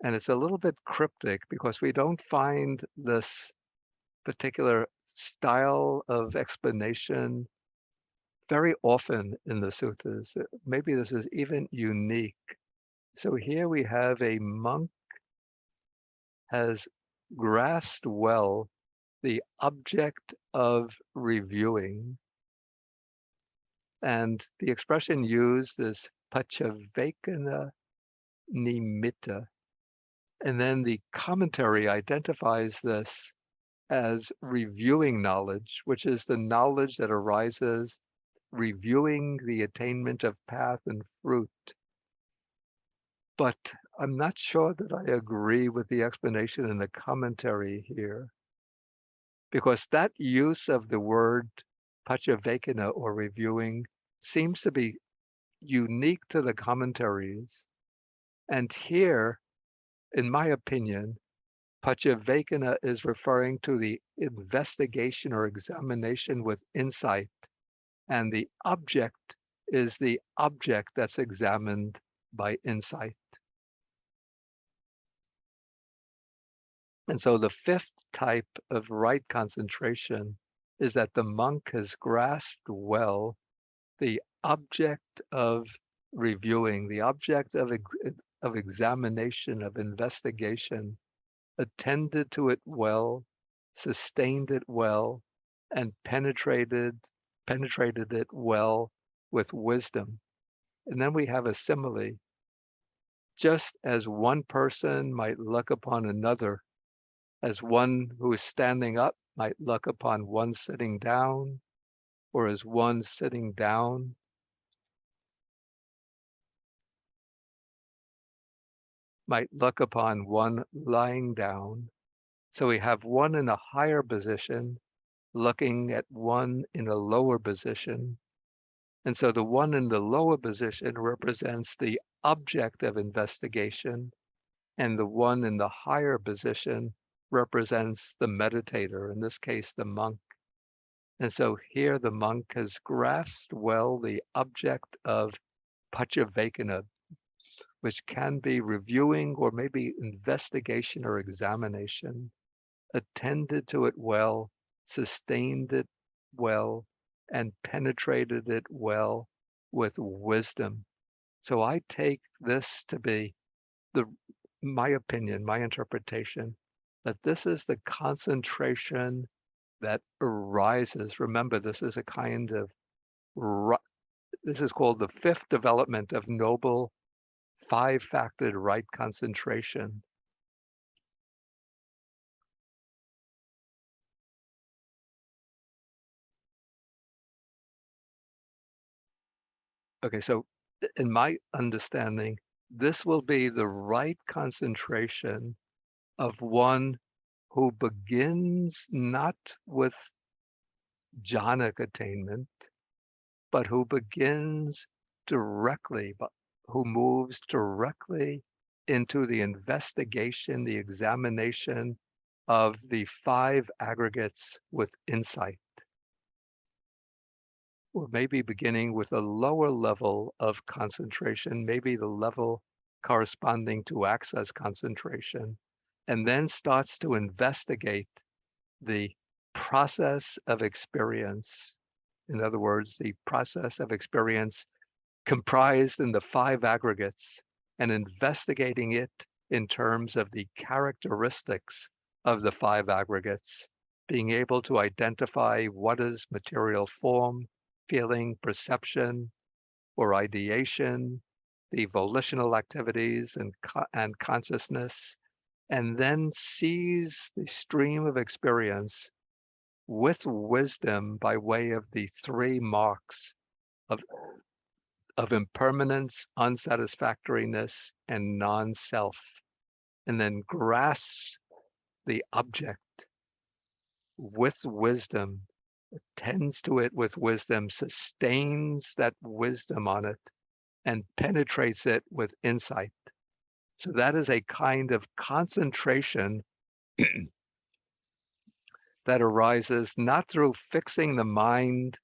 And it's a little bit cryptic because we don't find this particular style of explanation very often in the suttas. Maybe this is even unique. So here we have a monk has grasped well the object of reviewing. And the expression used is pachavekana nimitta. And then the commentary identifies this as reviewing knowledge, which is the knowledge that arises reviewing the attainment of path and fruit. But I'm not sure that I agree with the explanation in the commentary here, because that use of the word pachavekana or reviewing seems to be unique to the commentaries. And here, in my opinion, pachavekana is referring to the investigation or examination with insight, and the object is the object that's examined by insight. And so the 5th type of right concentration is that the monk has grasped well the object of reviewing, the object of examination, of investigation, attended to it well, sustained it well, and penetrated it well with wisdom. And then we have a simile. Just as one person might look upon another, as one who is standing up might look upon one sitting down, or as one sitting down might look upon one lying down. So we have one in a higher position looking at one in a lower position. And so the one in the lower position represents the object of investigation, and the one in the higher position represents the meditator, in this case, the monk. And so here the monk has grasped well the object of pachavekana, which can be reviewing or maybe investigation or examination, attended to it well, sustained it well, and penetrated it well with wisdom. So I take this to be my opinion, my interpretation, that this is the concentration that arises. Remember, this is a kind of, this is called the 5th development of noble 5-factored right concentration. Okay, so in my understanding, this will be the right concentration of one who begins not with jhanic attainment, but who begins directly, but who moves directly into the investigation, the examination of the 5 aggregates with insight. Or maybe beginning with a lower level of concentration, maybe the level corresponding to access concentration, and then starts to investigate the process of experience. In other words, the process of experience comprised in the 5 aggregates, and investigating it in terms of the characteristics of the 5 aggregates, being able to identify what is material form, feeling, perception, or ideation, the volitional activities and consciousness, and then sees the stream of experience with wisdom by way of the three marks of impermanence, unsatisfactoriness, and non-self, and then grasps the object with wisdom, attends to it with wisdom, sustains that wisdom on it, and penetrates it with insight. So that is a kind of concentration that arises not through fixing the mind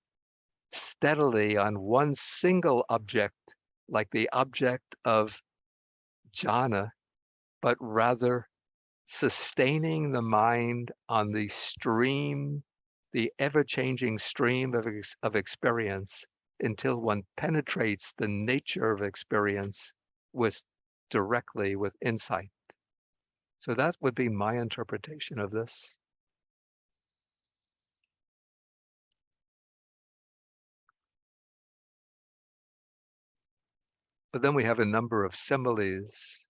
steadily on one single object, like the object of jhana, but rather sustaining the mind on the stream, the ever-changing stream of experience, until one penetrates the nature of experience directly with insight. So that would be my interpretation of this. But then we have a number of similes.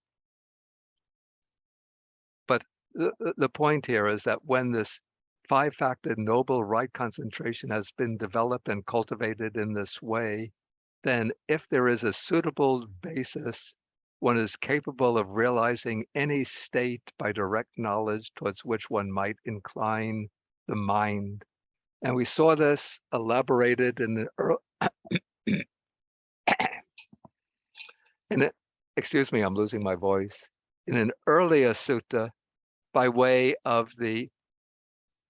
But the point here is that when this five-factor noble right concentration has been developed and cultivated in this way, then if there is a suitable basis, one is capable of realizing any state by direct knowledge towards which one might incline the mind. And we saw this elaborated in the excuse me, I'm losing my voice, in an earlier sutta by way of the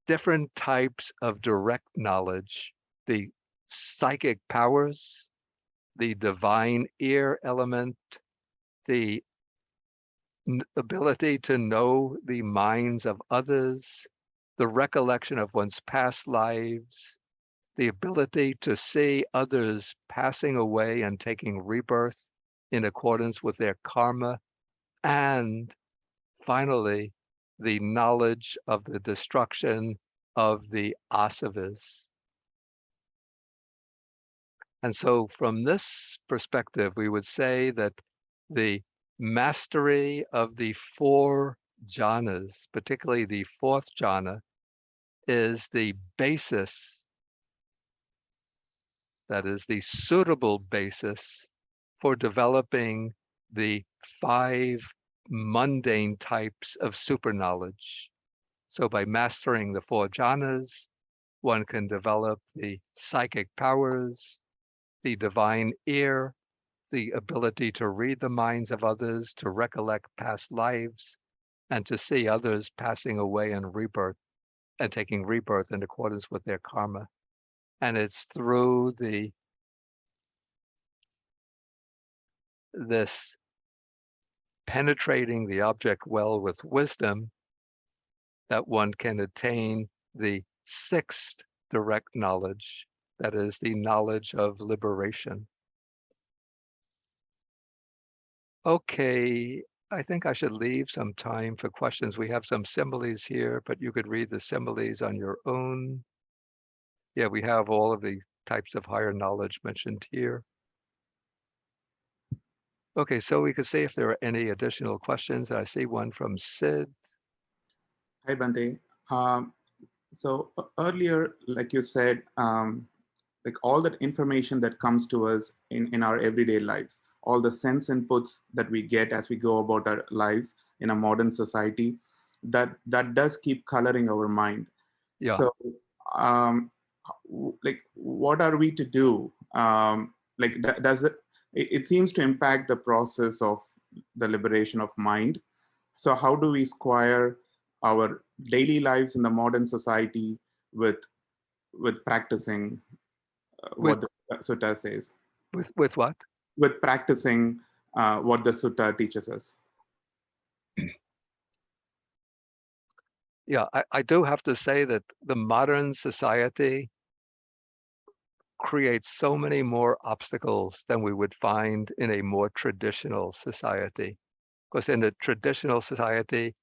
different types of direct knowledge, the psychic powers, the divine ear element, the ability to know the minds of others, the recollection of one's past lives, the ability to see others passing away and taking rebirth in accordance with their karma, and finally, the knowledge of the destruction of the asavas. And so from this perspective, we would say that the mastery of the four jhanas, particularly the fourth jhana, is the basis, that is the suitable basis for developing the five mundane types of super knowledge. So by mastering the four jhanas, one can develop the psychic powers, the divine ear, the ability to read the minds of others, to recollect past lives, and to see others passing away in rebirth and taking rebirth in accordance with their karma. And it's through this penetrating the object well with wisdom that one can attain the sixth direct knowledge, that is the knowledge of liberation. Okay, I think I should leave some time for questions. We have some similes here, but you could read the similes on your own. Yeah, we have all of the types of higher knowledge mentioned here. Okay, so we could see if there are any additional questions. I see one from Sid. Hi, Bante. So earlier, like you said, like all that information that comes to us in our everyday lives, all the sense inputs that we get as we go about our lives in a modern society, that does keep coloring our mind. Yeah. So, like, what are we to do? Like, does it seems to impact the process of the liberation of mind. So how do we square our daily lives in the modern society with practicing what the sutta says? With what? With practicing what the sutta teaches us. Yeah, I do have to say that the modern society creates so many more obstacles than we would find in a more traditional society. Because in a traditional society,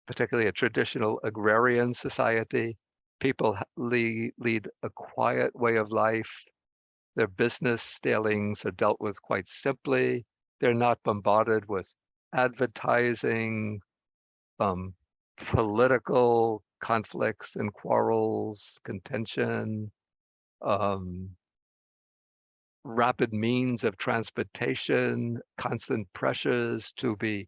particularly a traditional agrarian society, people lead a quiet way of life. Their business dealings are dealt with quite simply. They're not bombarded with advertising, political conflicts and quarrels, contention, rapid means of transportation, constant pressures to be,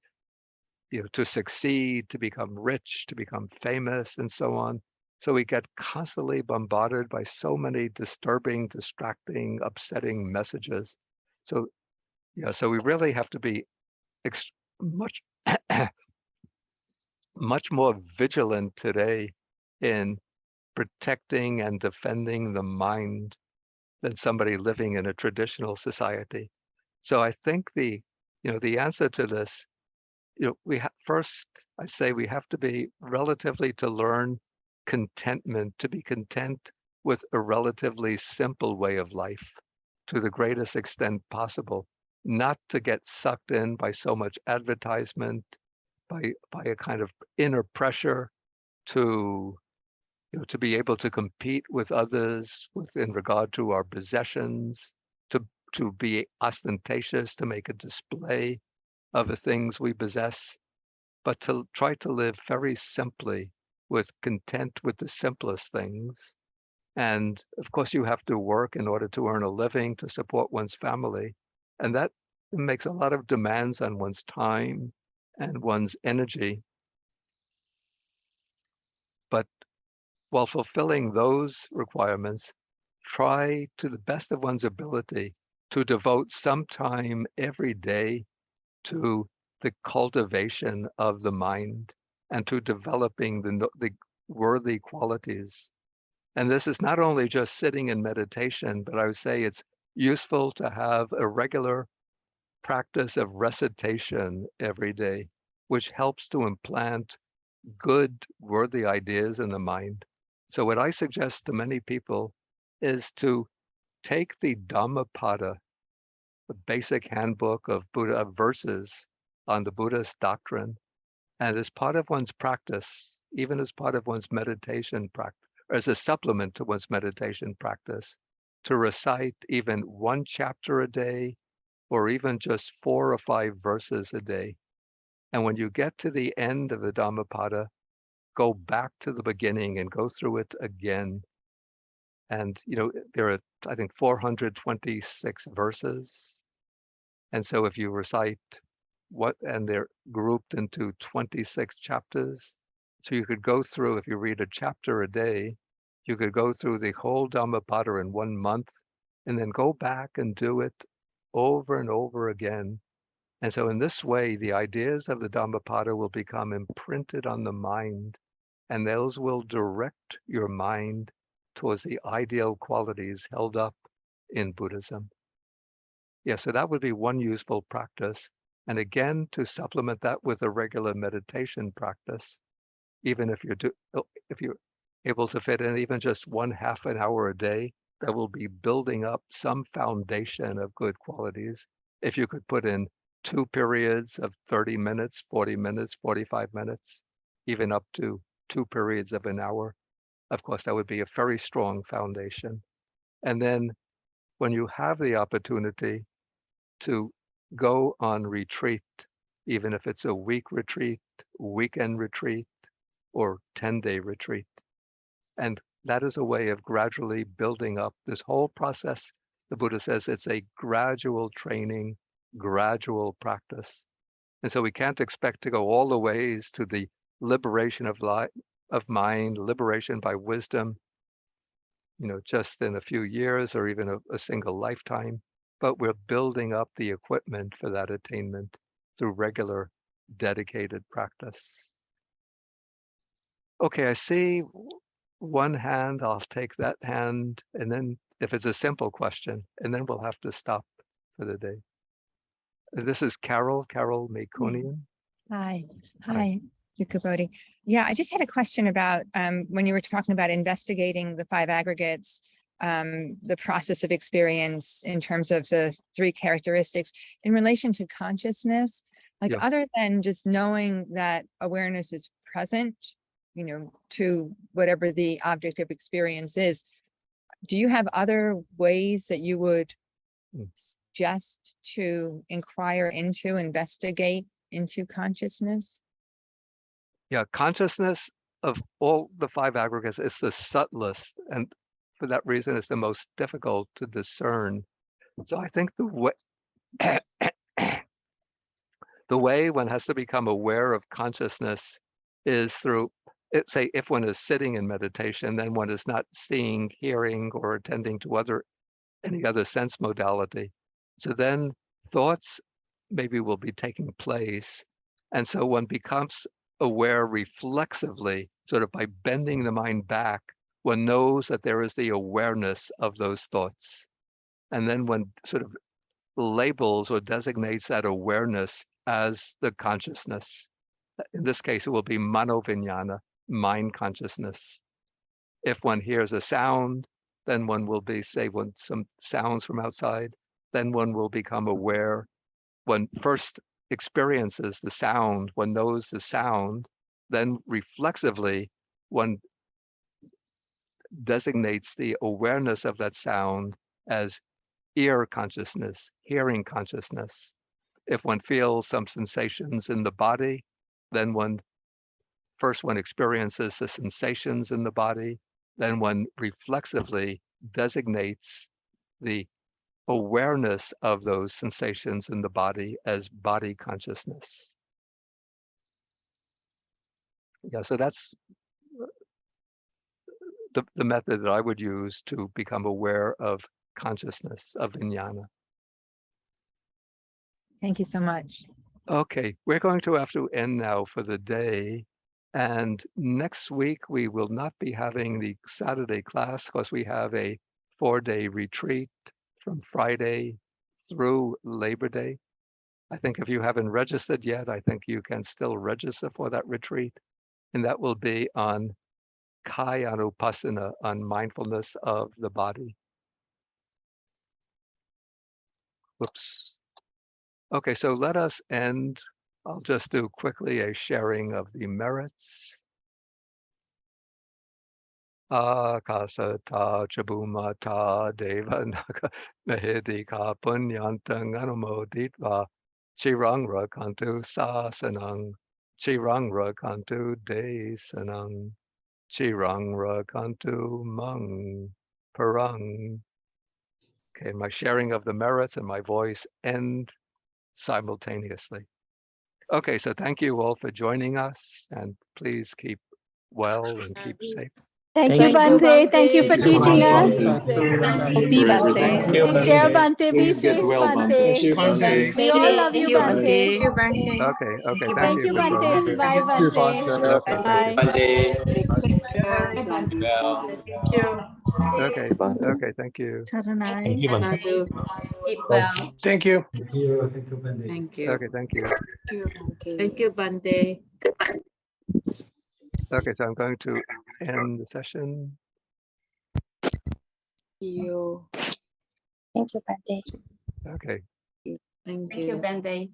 to succeed, to become rich, to become famous, and so on. So we get constantly bombarded by so many disturbing, distracting, upsetting messages. So, so we really have to be much, much more vigilant today in protecting and defending the mind than somebody living in a traditional society. So I think the answer to this, first I say we have to be relatively to learn contentment, to be content with a relatively simple way of life to the greatest extent possible, not to get sucked in by so much advertisement, by a kind of inner pressure to to be able to compete with others in regard to our possessions, to be ostentatious, to make a display of the things we possess, but to try to live very simply with content with the simplest things. And of course, you have to work in order to earn a living, to support one's family. And that makes a lot of demands on one's time and one's energy. But while fulfilling those requirements, try to the best of one's ability to devote some time every day to the cultivation of the mind and to developing the worthy qualities. And this is not only just sitting in meditation, but I would say it's useful to have a regular practice of recitation every day, which helps to implant good, worthy ideas in the mind. So what I suggest to many people is to take the Dhammapada, the basic handbook of Buddha verses on the Buddhist doctrine, and as part of one's practice, even as part of one's meditation practice, or as a supplement to one's meditation practice, to recite even one chapter a day, or even just 4 or 5 verses a day. And when you get to the end of the Dhammapada, go back to the beginning and go through it again. And, there are, I think, 426 verses. And so if you recite and they're grouped into 26 chapters. So you could go through, if you read a chapter a day, you could go through the whole Dhammapada in 1 month and then go back and do it over and over again. And so in this way, the ideas of the Dhammapada will become imprinted on the mind, and those will direct your mind towards the ideal qualities held up in Buddhism. Yeah, so that would be one useful practice. And again, to supplement that with a regular meditation practice, even if you're able to fit in even just 1/2 an hour a day, that will be building up some foundation of good qualities. If you could put in 2 periods of 30 minutes, 40 minutes, 45 minutes, even up to 2 periods of an hour, of course, that would be a very strong foundation. And then when you have the opportunity to go on retreat, even if it's a week retreat, weekend retreat, or 10-day retreat. And that is a way of gradually building up this whole process. The Buddha says it's a gradual training, gradual practice. And so we can't expect to go all the ways to the liberation of mind, liberation by wisdom, just in a few years or even a single lifetime. But we're building up the equipment for that attainment through regular, dedicated practice. Okay, I see one hand. I'll take that hand, and then if it's a simple question, and then we'll have to stop for the day. This is Carol Makonian. Hi. Hi. Bhikkhu Bodhi. Yeah, I just had a question about when you were talking about investigating the 5 aggregates, the process of experience in terms of the 3 characteristics in relation to consciousness, like other than just knowing that awareness is present, to whatever the object of experience is. Do you have other ways that you would suggest to inquire into, investigate into consciousness? Yeah, consciousness of all the five aggregates is the subtlest, and for that reason, it's the most difficult to discern. So I think the way the way one has to become aware of consciousness is through, say, if one is sitting in meditation, then one is not seeing, hearing, or attending to any other sense modality. So then thoughts maybe will be taking place. And so one becomes aware reflexively, sort of by bending the mind back. One knows that there is the awareness of those thoughts. And then one sort of labels or designates that awareness as the consciousness. In this case, it will be manovinyana, mind consciousness. If one hears a sound, then one will be, say, when some sounds from outside, then one will become aware. One first experiences the sound, one knows the sound, then reflexively, one designates the awareness of that sound as ear consciousness, hearing consciousness. If one feels some sensations in the body, then one experiences the sensations in the body, then one reflexively designates the awareness of those sensations in the body as body consciousness. Yeah, so that's the method that I would use to become aware of consciousness, of vijnana. Thank you so much. Okay, we're going to have to end now for the day. And next week, we will not be having the Saturday class because we have a 4-day retreat from Friday through Labor Day. I think if you haven't registered yet, I think you can still register for that retreat. And that will be on Kayanupassana, on mindfulness of the body. Whoops. Okay, so let us end. I'll just do quickly a sharing of the merits. Akasata chabumata devanaka mahidika punyantang anumoditva chirang rakantu sasanang chirang rakantu desanang chirang rakantu mang parang. Okay, my sharing of the merits and my voice end simultaneously. Okay, so thank you all for joining us, and please keep well and keep safe. Thank you, Thank you. Bhante. Thank you for Thank you, teaching Bhante. us. Bodhi, Bhante. Thank you, Share, Bhante. Bhante. Be Please get safe, well, Bhante. Bhante. We all love you, Bhante. Okay, thank Thank you you, for joining. Bhante. Bye, Bhante. Okay, thank you. Bye. Okay, okay, thank you. Thank you, Bhante. Keep well. Thank you. Thank you. Okay, thank you. Thank you, Bhante. Okay, so I'm going to end the session. Thank you, Bhante. Okay. Thank you, Bhante.